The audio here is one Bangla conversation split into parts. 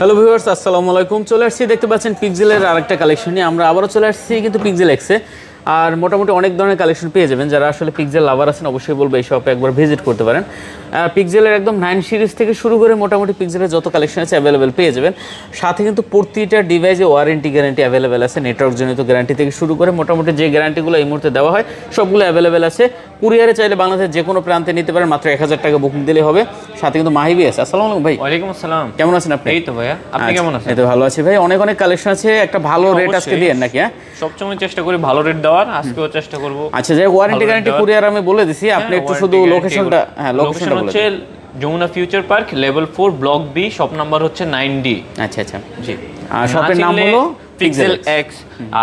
হ্যালো ভিউয়ার্স, আসসালামু আলাইকুম। চলে আসছি, দেখতে পাচ্ছেন পিক্সেলের আরেকটা কালেকশন নিয়ে। আমরা আবারও চলে আসছি কিন্তু পিক্সেল এক্সে। আর মোটামুটি অনেক ধরনের কালেকশন পেয়ে যাবেন। যারা আসলে পিক্সেল লাভার আছেন অবশ্যই বলবো এই শপে একবার ভিজিট করতে পারেন। পিক্সেলের একদম 9 সিরিজ থেকে শুরু করে মোটামুটি পিক্সেলের যত কালেকশন আছে অ্যাভেলেবেল পেয়ে যাবেন। সাথে কিন্তু প্রতিটা ডিভাইসে ওয়ারেন্টি গ্যারান্টি অ্যাভেলেবেল আছে। নেটওয়ার্ক জনিত গ্যারান্টি থেকে শুরু করে মোটামুটি যে গ্যারান্টিগুলো এই মুহূর্তে দেওয়া হয় সবগুলো অ্যাভেলেবেল আছে। কুরিয়ারে চাইলে বাংলাদেশের যে কোনো প্রান্তে নিতে পারেন, মাত্র 1000 টাকা বুকিং দিলেই হবে। সাথে কিন্তু মাহিবি আছে। আসসালামু আলাইকুম ভাই। ওয়ালাইকুম আসসালাম। কেমন আছেন আপনি? এই তো ভাইয়া, আপনি কেমন আছেন? এই তো ভালো আছি ভাই। অনেক কালেকশন আছে, একটা ভালো রেট আজকে দিয়েন নাকি? হ্যাঁ, সবসময় চেষ্টা করি ভালো রেট দেওয়ার, আজকেও চেষ্টা করব। আচ্ছা, যে ওয়ারেন্টি গ্যারান্টি কুরিয়ার আমি বলে দিছি, আপনি একটু শুধু লোকেশনটা। হ্যাঁ, লোকেশনটা বলে হচ্ছে Jamuna future park level 4 block B, shop number হচ্ছে 9D। আচ্ছা আচ্ছা, জি। আর শপের নাম হলো পিক্সেল এক্স।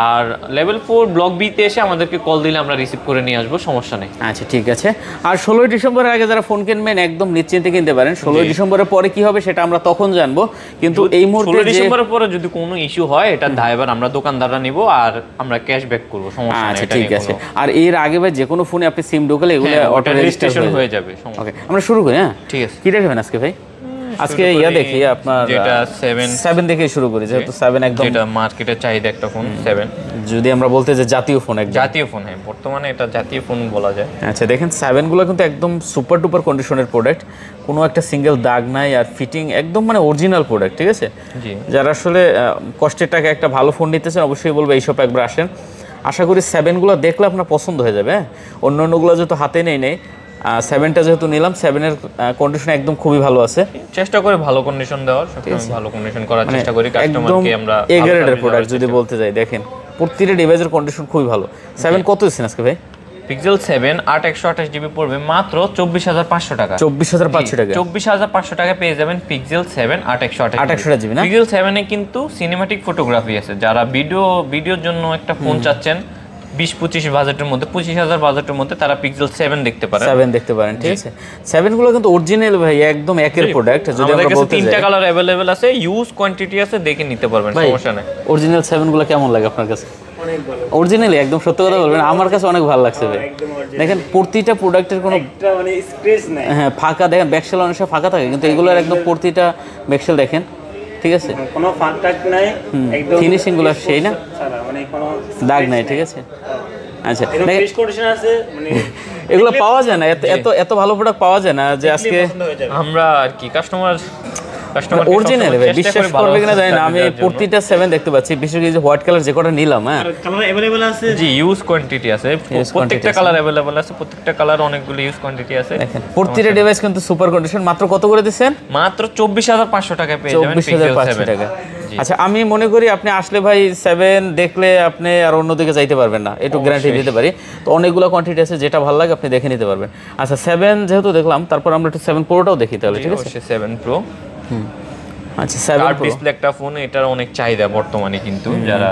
আর লেভেল 4 ব্লক বি তে এসে আমাদেরকে কল দিলে আমরা রিসিভ করে নিয়ে আসবো, সমস্যা নেই। আচ্ছা ঠিক আছে। আর 16 ডিসেম্বরের আগে যারা ফোন কিনবেন একদম নিশ্চিন্তে কিনতে পারেন। 16 ডিসেম্বরের পরে কি হবে সেটা আমরা তখন জানবো, কিন্তু এই মুহূর্তে 16 ডিসেম্বরের পরে যদি কোনো ইস্যু হয় এটা দায়ভার আমরা দোকানদাররা নিব, আর আমরা ক্যাশব্যাক করব, সমস্যা নেই। আচ্ছা ঠিক আছে। আর এর আগে ভাই যে কোনো ফোনে আপনি সিম ঢোকালে এগুলো অটো রেজিস্ট্রেশন হয়ে যাবে। ওকে, আমরা শুরু করি। হ্যাঁ ঠিক আছে। কি দেখবেন আজকে ভাই? আজকে দেখি আপনার যেটা 7 থেকে শুরু করি, যেহেতু 7 একদম যেটা মার্কেটে চাহিদা একটা ফোন। 7 যদি আমরা বলতে যে জাতীয় ফোন, একদম জাতীয় ফোন। হ্যাঁ, বর্তমানে এটা জাতীয় ফোন বলা যায়। আচ্ছা দেখেন, 7 গুলো কিন্তু একদম সুপার ডুপার কন্ডিশনের প্রোডাক্ট, কোনো একটা সিঙ্গেল দাগ নাই, আর ফিটিং একদম মানে অরিজিনাল প্রোডাক্ট। ঠিক আছে, জি। যারা আসলে কষ্টের টাকা একটা ভালো ফোন নিতেছেন অবশ্যই বলবো এই শপে একবার আসেন। আশা করি 7 গুলো দেখলে আপনার পছন্দ হয়ে যাবে। হ্যাঁ, অন্যান্যগুলো যেহেতু হাতে নেই 7টা যেহেতু নিলাম, 7-এর কন্ডিশন একদম খুবই ভালো আছে। চেষ্টা করে ভালো কন্ডিশন দেওয়ার, সবসময় ভালো কন্ডিশন করার চেষ্টা করি কাস্টমারকে আমরা। এ গ্রেডের প্রোডাক্ট যদি বলতে যাই, দেখেন প্রতিটা ডিভাইসের কন্ডিশন খুবই ভালো। 7 কত দিচ্ছেন আজকে ভাই? পিক্সেল 7 8 128 জিবি পড়বে মাত্র 24500 টাকা। 24500 টাকা? 24500 টাকা পেয়ে যাবেন পিক্সেল 7 8 128 জিবি না? পিক্সেল 7 এ কিন্তু সিনেম্যাটিক ফটোগ্রাফি আছে। যারা ভিডিওর জন্য একটা ফোন চাচ্ছেন 20-25 বাজেটের মধ্যে, 25000 বাজেটের মধ্যে, তারা পিক্সেল 7 দেখতে পারেন। 7 দেখতে পারেন। ঠিক আছে, 7 গুলো কিন্তু অরিজিনাল ভাই, একদম একের প্রোডাক্ট। যদি আমরা বলতে যাই 3টা কালার अवेलेबल আছে, ইউজ কোয়ান্টিটি আছে, দেখে নিতে পারবেন, সমস্যা নাই। অরিজিনাল 7 গুলো কেমন লাগে আপনার কাছে? অনেক ভালো। অরিজিনালি একদম সত্য কথা বলবেন, আমার কাছে অনেক ভালো লাগছে ভাই। দেখেন প্রতিটা প্রোডাক্টের কোনো একটা মানে স্ক্র্যাচ নাই। হ্যাঁ, ফাঁকা দেখেন, ব্যাকশেল অনেক সময় ফাঁকা থাকে, কিন্তু এগুলোর একদম প্রতিটা ব্যাকশেল দেখেন। ঠিক আছে, কোনো ফাঁক টাক নাই, একদম ফিনিশিং গুলো সেই না, ছাড়া মানে কোনো দাগ নাই। ঠিক আছে, আচ্ছা একদম ফ্রেশ কন্ডিশন আছে, মানে এগুলো পাওয়া যায় না, এত ভালো প্রোডাক্ট পাওয়া যায় না যে আজকে আমরা আর কি কাস্টমার অরিজিনাল ভাই বিশ্বাস করবে কিনা জানি না। আমি প্রতিটা 7 দেখতে পাচ্ছি, বিশেষ করে যে হোয়াইট কালার যে কটা নিলাম। হ্যাঁ, কালার अवेलेबल আছে। জি, ইউজ কোয়ান্টিটি আছে, প্রত্যেকটা কালার अवेलेबल আছে, প্রত্যেকটা কালার অনেকগুলো ইউজ কোয়ান্টিটি আছে। দেখেন প্রতিটা ডিভাইস কিন্তু সুপার কন্ডিশন। মাত্র কত করে দিবেন? মাত্র 24500 টাকা পেয়ে যাবেন পিক্সেল 7 টাকা। আচ্ছা, আমি মনে করি আপনি আসলে ভাই 7 দেখলে আপনি আর অন্যদিকে যাইতে পারবেন না, একটু গ্যারান্টি দিতে পারি। তো অনেকগুলো কোয়ান্টিটি আছে, যেটা ভালো লাগে আপনি দেখে নিতে পারবেন। আচ্ছা, 7 যেহেতু দেখলাম, তারপর আমরা একটু 7 প্রোটাও দেখি তাহলে। ঠিক আছে, 7 প্রো। আচ্ছা, 7 প্রো ডিসপ্লে একটা ফোন, এটার অনেক চাহিদা বর্তমানে, কিন্তু যারা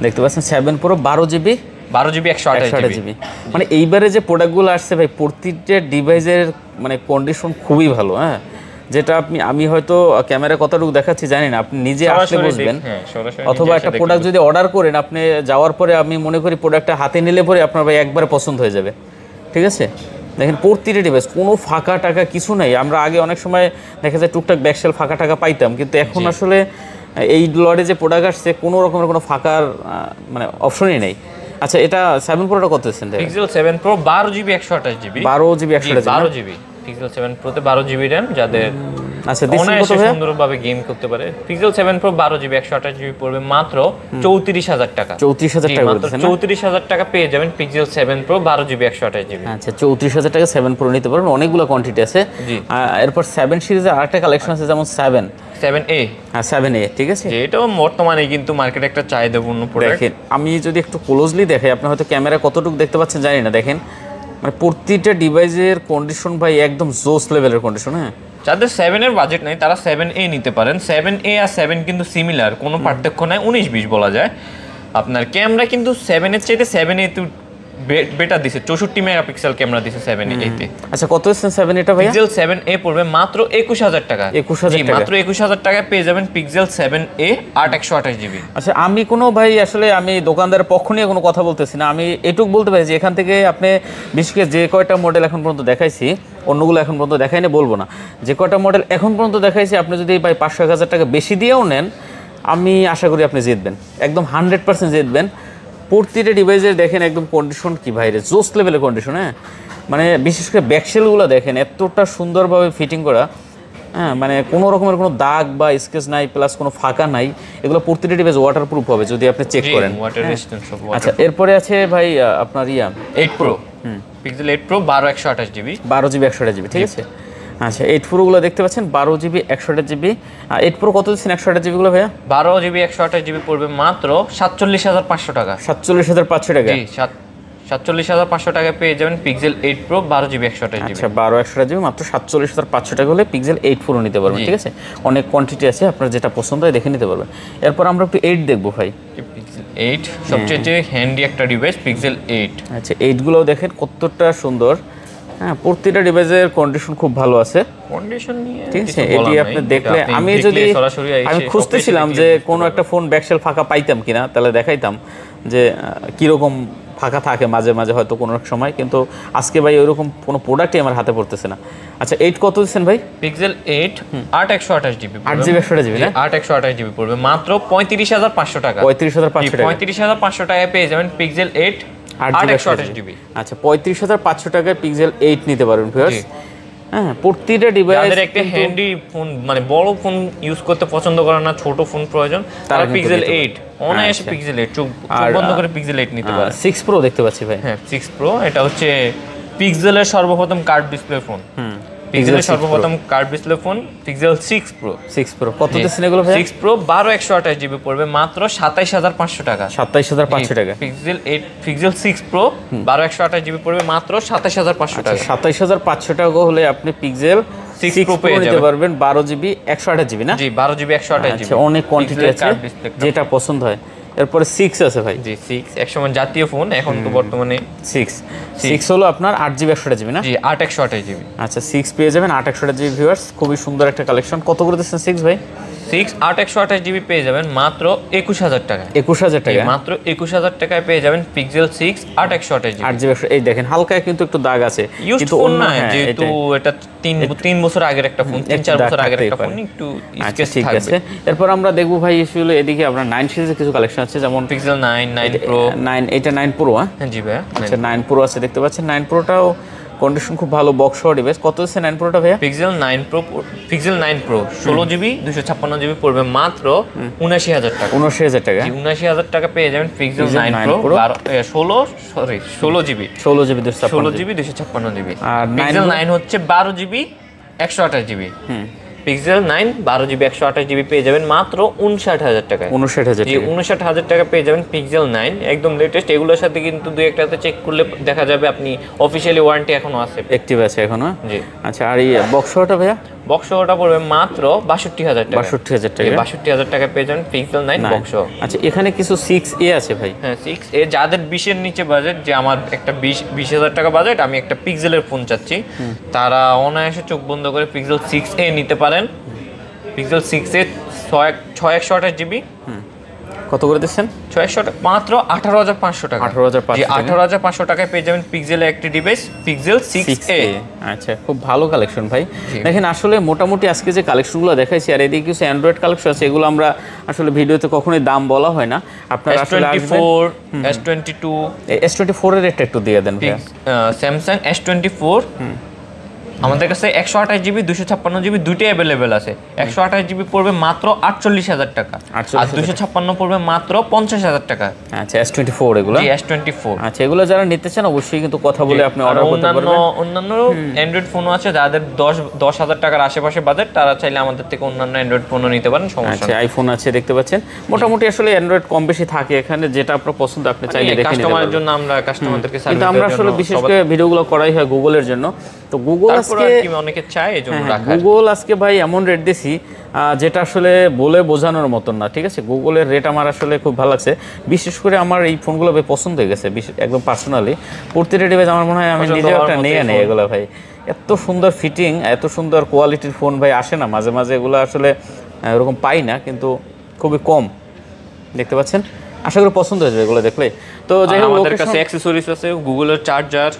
দেখতে পাচ্ছেন 7 প্রো 12 জিবি 128 জিবি, মানে এইবারে যে প্রোডাক্টগুলো আসছে ভাই প্রতিটা ডিভাইসের মানে কন্ডিশন খুবই ভালো। হ্যাঁ, যেটা আমি হয়তো ক্যামেরা কতটুকু দেখাচ্ছি জানি না, আপনি নিজে আসলে বুঝবেন। অথবা একটা প্রোডাক্ট যদি অর্ডার করেন, আপনি যাওয়ার পরে আমি মনে করি প্রোডাক্টটা হাতে নিলে পরে আপনার ভাই একবারে পছন্দ হয়ে যাবে। ঠিক আছে, দেখেন প্রতিটা ডিভাইস কোনো ফাঁকা টাকা কিছু নাই। আমরা আগে অনেক সময় দেখা যায় টুকটাক ব্যাকশেল ফাঁকা টাকা পাইতাম, কিন্তু এখন আসলে এই লটে যে প্রোডাক্ট আসছে কোনো রকমের কোনো ফাঁকার মানে অপশনই নেই। আচ্ছা, এটা 7 প্রোটা কত দিচ্ছেন? Pixel 7 pro 12 GB 128 GB 12 GB 128 GB pixel 7 প্রোতে 12 GB RAM, যাদের আচ্ছা দিচ্ছেন কত ভাই? সুন্দরভাবে গেম করতে পারে। পিক্সেল 7 প্রো 12 জিবি 128 জিবি পড়বে মাত্র 34000 টাকা। 34000 টাকা মাত্র 34000 টাকা পেয়ে যাবেন পিক্সেল 7 প্রো 12 জিবি 128 জিবি। আচ্ছা, 34000 টাকা 7 প্রো নিতে পারবেন, অনেকগুলো কোয়ান্টিটি আছে। এরপর 7 সিরিজের আরেকটা কালেকশন আছে, যেমন 7A। হ্যাঁ, 7A। ঠিক আছে, এটাও বর্তমানে কিন্তু মার্কেটে একটা চাহিদাপূর্ণ প্রোডাক্ট। দেখেন আমি যদি একটু ক্লোজলি দেখাই, আপনি হয়তো ক্যামেরা কতটুকু দেখতে পাচ্ছেন জানি না, দেখেন মানে প্রতিটা ডিভাইসের কন্ডিশন ভাই একদম জোস লেভেলের কন্ডিশন। হ্যাঁ, যাদের 7 এর বাজেট নেই তারা 7A নিতে পারেন। 7A আর 7 কিন্তু সিমিলার, কোনো পার্থক্য নাই, 19-20 বলা যায়। আপনার ক্যামেরা কিন্তু 7 এর চাইতে 7A বেটার দিছে 64 মেগাপিক্সেল ক্যামেরা দিছে 7A তে। আচ্ছা কত দিচ্ছেন 7 এটা ভাইয়া? পিক্সেল 7A পড়বে মাত্র 21000 টাকা। 21000 টাকা, মাত্র 21000 টাকায় পেয়ে যাবেন পিক্সেল 7A 8/128GB। আচ্ছা আমি কোনো ভাই আসলে আমি দোকানদারের পক্ষ নিয়ে কোনো কথা বলতেছি না, আমি এটুকু বলতে পারি যে এখান থেকে আপনি বিশেষ করে যে কয়টা মডেল এখন পর্যন্ত দেখাইছি, অন্যগুলো এখন পর্যন্ত দেখাইনি বলবো না, যে কয়টা মডেল এখন পর্যন্ত দেখাইছি আপনি যদি ভাই 500-1000 টাকা বেশি দিয়েও নেন, আমি আশা করি আপনি জিতবেন, একদম 100% জিতবেন। প্রতিটা ডিভাইসের দেখেন একদম কন্ডিশন কি ভাইরে, জোস লেভেলের কন্ডিশন। হ্যাঁ মানে বিশেষ করে ব্যাকশেলগুলো দেখেন এতটা সুন্দরভাবে ফিটিং করা, হ্যাঁ মানে কোনো রকমের কোনো দাগ বা স্কেচ নাই, প্লাস কোনো ফাঁকা নাই, এগুলো প্রতিটা ডিভাইস ওয়াটারপ্রুফ হবে যদি আপনি চেক করেন। আচ্ছা এরপরে আছে ভাই আপনার 8 Pro, pixel 8 Pro 12/128GB, 12GB 128GB, ঠিক আছে। আচ্ছা 8 Proগুলো দেখতে পাচ্ছেন 12GB 128GB। 8 Pro কত দিচ্ছেন 128GB ভাইয়া? 12GB 128GB পড়বে মাত্র 47,500 টাকা। 47,500 টাকা? জি 47,500 টাকায় পেয়ে যাবেন পিক্সেল 8 Pro 12GB 128GB। আচ্ছা 12/128GB মাত্র 47,500 টাকা হলে পিক্সেল 8 Pro নিতে পারবেন, ঠিক আছে। অনেক কোয়ান্টিটি আছে, আপনার যেটা পছন্দ হয় দেখে নিতে পারবেন। এরপর আমরা একটু 8 দেখবো ভাই। পিক্সেল 8 সবচেয়ে হ্যান্ডি একটা ডিভাইস, পিক্সেল 8। আচ্ছা 8গুলোও দেখেন কতটা সুন্দর, হ্যাঁ প্রতিটা ডিভাইসের কন্ডিশন খুব ভালো আছে, কন্ডিশন নিয়ে ঠিক আছে। এটি আপনি দেখলে আমি যদি আমি খুঁজতেছিলাম যে কোনো একটা ফোন ব্যাকশেল ফাঁকা পাইতাম কিনা, তাহলে দেখাইতাম যে কীরকম ফাঁকা থাকে মাঝে মাঝে হয়তো কোনো এক সময়, কিন্তু আজকে ভাই ওইরকম কোনো প্রোডাক্টই আমার হাতে পড়তেছে না। আচ্ছা 8 কত দিচ্ছেন ভাই? পিক্সেল 8 8/128GB, 8GB 128GB না? 8/128GB পড়বে মাত্র 35,500 টাকা। 35,500 টাকা? 35,500 টাকায় পেয়ে যাবেন পিক্সেল 8 8/128GB। আচ্ছা 35,500 টাকায় পিক্সেল 8 নিতে পারবেন ভিউয়ার্স। হ্যাঁ প্রতিটা ডিভাইস যাদের একটা হ্যান্ডি ফোন মানে বড় ফোন ইউজ করতে পছন্দ করে না, ছোট ফোন প্রয়োজন, তারা পিক্সেল 8 অনায়াসে পিক্সেল 8 চোখ বন্ধ করে পিক্সেল 8 নিতে পারে। 6 Pro দেখতে পাচ্ছি ভাই। হ্যাঁ 6 Pro, এটা হচ্ছে পিক্সেলের সর্বপ্রথম কার্ভ ডিসপ্লে ফোন। পিক্সেলের সর্বপ্রথম curve display phone pixel 6 Pro। 6 Pro কত দিচ্ছেন এগুলো ভাই? 6 Pro 12/128GB পড়বে মাত্র 27,500 টাকা। 27,500 টাকা? পিক্সেল 8 পিক্সেল 6 Pro 12/128GB পড়বে মাত্র 27,500 টাকা। 27,500 টাকা হলে আপনি পিক্সেল 6 Pro নিতে পারবেন 12GB 128GB না? জি 12GB 128GB। আচ্ছা অনেক কোয়ান্টিটি আছে, যেটা পছন্দ হয়। এরপরে 6 আছে ভাই। জি 6 একসময় জাতীয় ফোন, এখন তো বর্তমানে 6 হলো আপনার 8GB 128GB না? জি 8/128GB। আচ্ছা 6 পেয়ে যাবেন 8/128GB ভিউয়ার্স, খুবই সুন্দর একটা কালেকশন। কত করে দিচ্ছেন 6 ভাই? 6 8/128GB পেয়ে যাবেন মাত্র 21,000 টাকা। 21,000 টাকা? মাত্র 21,000 টাকায় পেয়ে যাবেন পিক্সেল 6 8/128GB। 8GB এই দেখেন হালকা কিন্তু একটু দাগ আছে, কিন্তু অন্য যেহেতু এটা 3 বছর আগের একটা ফোন, 3-4 বছর আগের একটা ফোন, একটু স্কেচ ঠিক থাকবে। আছে। এরপর আমরা দেখবো ভাই আসলে এদিকে আমরা 9 সিরিজের কিছু কালেকশন আছে, যেমন পিক্সেল 9 Pro 9 এটা 9 Pro হ্যাঁ জি ভাই। আচ্ছা 9 Pro আছে দেখতে পাচ্ছেন, 9 Proটাও কন্ডিশন খুব ভালো, বক্স সহ ডিভাইস। কত আছে 9 Proটা ভাইয়া? পিক্সেল 9 Pro 16GB 256GB পড়বে মাত্র 79,000 টাকা। 79,000 টাকা? 79,000 টাকা পেয়ে যাবেন পিক্সেল 9 Pro 16GB 256GB। আর পিক্সেল 9 হচ্ছে 12GB 128GB। Pixel 9 12GB 128GB পেয়ে যাবেন মাত্র 59,000 টাকায়। 59,000 টাকা? 59,000 টাকা পেয়ে যাবেন পিক্সেল 9 একদম লেটেস্ট। এগুলোর সাথে কিন্তু দুই একটাতে চেক করলে দেখা যাবে আপনি অফিশিয়ালি ওয়ারেন্টি এখনো আছে, অ্যাক্টিভ আছে এখনো। জি আচ্ছা আর এই বক্স সহটা ভাইয়া? বক্স ওটা পড়বে মাত্র 62,000 টাকা। 62,000 টাকা? 62,000 টাকা পেয়ে যাবেন পিক্সেল 9 বক্স। আচ্ছা এখানে কিছু 6A আছে ভাই? হ্যাঁ 6A যাদের 20 এর নিচে বাজেট, যে আমার একটা 20,000 টাকা বাজেট, আমি একটা পিক্সেলের ফোন চাচ্ছি, তারা অনায়াসে চোখ বন্ধ করে পিক্সেল 6A নিতে পারেন। Pixel 6A 6/128GB। কত করে দিচ্ছেন? 600 মাত্র 18,500 টাকা। 18,500 টাকায় পেয়ে যাবেন পিক্সেলের একটি ডিভাইস পিক্সেল 6A। আচ্ছা খুব ভালো কালেকশন ভাই। দেখেন আসলে মোটামুটি আজকে যে কালেকশনগুলো দেখাইছি, আর এদিকে কিছু অ্যান্ড্রয়েড কালেকশন আছে, এগুলো আমরা আসলে ভিডিওতে কখনোই দাম বলা হয় না। আপনারা আসলে S24 S22 S24 এর রেটটা একটু দিয়ে দেন ভাই। স্যামসাং S24 আমাদের কাছে 128GB 256GB দুইটাই অ্যাভেলেবেল আছে। 128GB পড়বে মাত্র 48,000 টাকা, আর 256 পড়বে মাত্র 50,000 টাকা। আচ্ছা S24 এগুলো? জি S24। আচ্ছা এগুলো যারা নিতে চান অবশ্যই কিন্তু কথা বলে আপনি অর্ডার করতে পারবেন। অন্যান্য অ্যান্ড্রয়েড ফোনও আছে, যাদের 10,000 টাকার আশেপাশে বাজেট, তারা চাইলে আমাদের থেকে অন্যান্য অ্যান্ড্রয়েড ফোনও নিতে পারেন, সমস্যা নেই। আচ্ছা আইফোন আছে দেখতে পাচ্ছেন, মোটামুটি আসলে অ্যান্ড্রয়েড কম বেশি থাকে এখানে, যেটা আপনার পছন্দ আপনি চাইলে দেখে নিতে পারবেন। কাস্টমারের জন্য আমরা কাস্টমারদেরকে সার্ভিস কিন্তু আমরা আসলে বিশেষ করে ভিডিওগুলো করাই হয় গুগলের জন্য, তো গুগল তারপর আজকে আর কি অনেকে চায় এজন্য রাখা। গুগল আজকে ভাই এমন রেট দিছি যেটা আসলে বলে বোঝানোর মতন না, ঠিক আছে? গুগলের রেট আমার আসলে খুব ভালো লাগছে, বিশেষ করে আমার এই ফোনগুলো ভাই পছন্দ হয়ে গেছে একদম পার্সোনালি। প্রতিটা ডিভাইস আমার মনে হয় আমি পছন্দ নিজেও হওয়ার একটা মতোই নিয়ে নেই ফোন। এগুলো ভাই। এত সুন্দর ফিটিং, এত সুন্দর কোয়ালিটির ফোন ভাই আসে না মাঝে মাঝে, এগুলো আসলে এরকম পাই না, কিন্তু খুবই কম। দেখতে পাচ্ছেন, আশা করি পছন্দ হয়ে যাবে এগুলো দেখলে। তো যাই হোক, আমাদের কাছে অ্যাকসেসরিজ আছে, গুগলের চার্জার,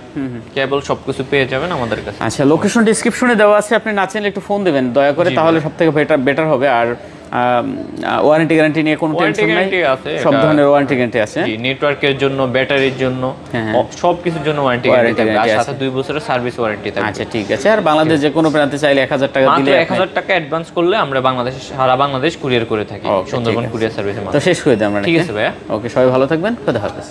কেবল সবকিছু পেয়ে যাবেন আমাদের কাছে। আচ্ছা, লোকেশন ডেসক্রিপশনে দেওয়া আছে, আপনি না চাইলে একটু ফোন দেবেন দয়া করে, তাহলে সবথেকে বেটার হবে। আর ওয়ারেন্টি গ্যারান্টি নিয়ে কোনো টেনশন নাই, সব ধরনের ওয়ারেন্টি গ্যারান্টি আছে। নেটওয়ার্কের জন্য, ব্যাটারির জন্য, সবকিছুর জন্য ওয়ারেন্টি গ্যারান্টি থাকবে, আর সাথে 2 বছরের সার্ভিস ওয়ারেন্টি থাকবে। আচ্ছা ঠিক আছে। আর বাংলাদেশ যে কোনো প্রান্তে চাইলে 1000 টাকা দিলে, 1000 টাকা অ্যাডভান্স করলে আমরা বাংলাদেশে সারা বাংলাদেশ কুরিয়ার করে থাকি, সুন্দরবন কুরিয়ার সার্ভিসের মাধ্যমে। তো শেষ করে দিই আমরা। ঠিক আছে ভাইয়া, ওকে, সবাই ভালো থাকবেন, খোদা হাফেজ।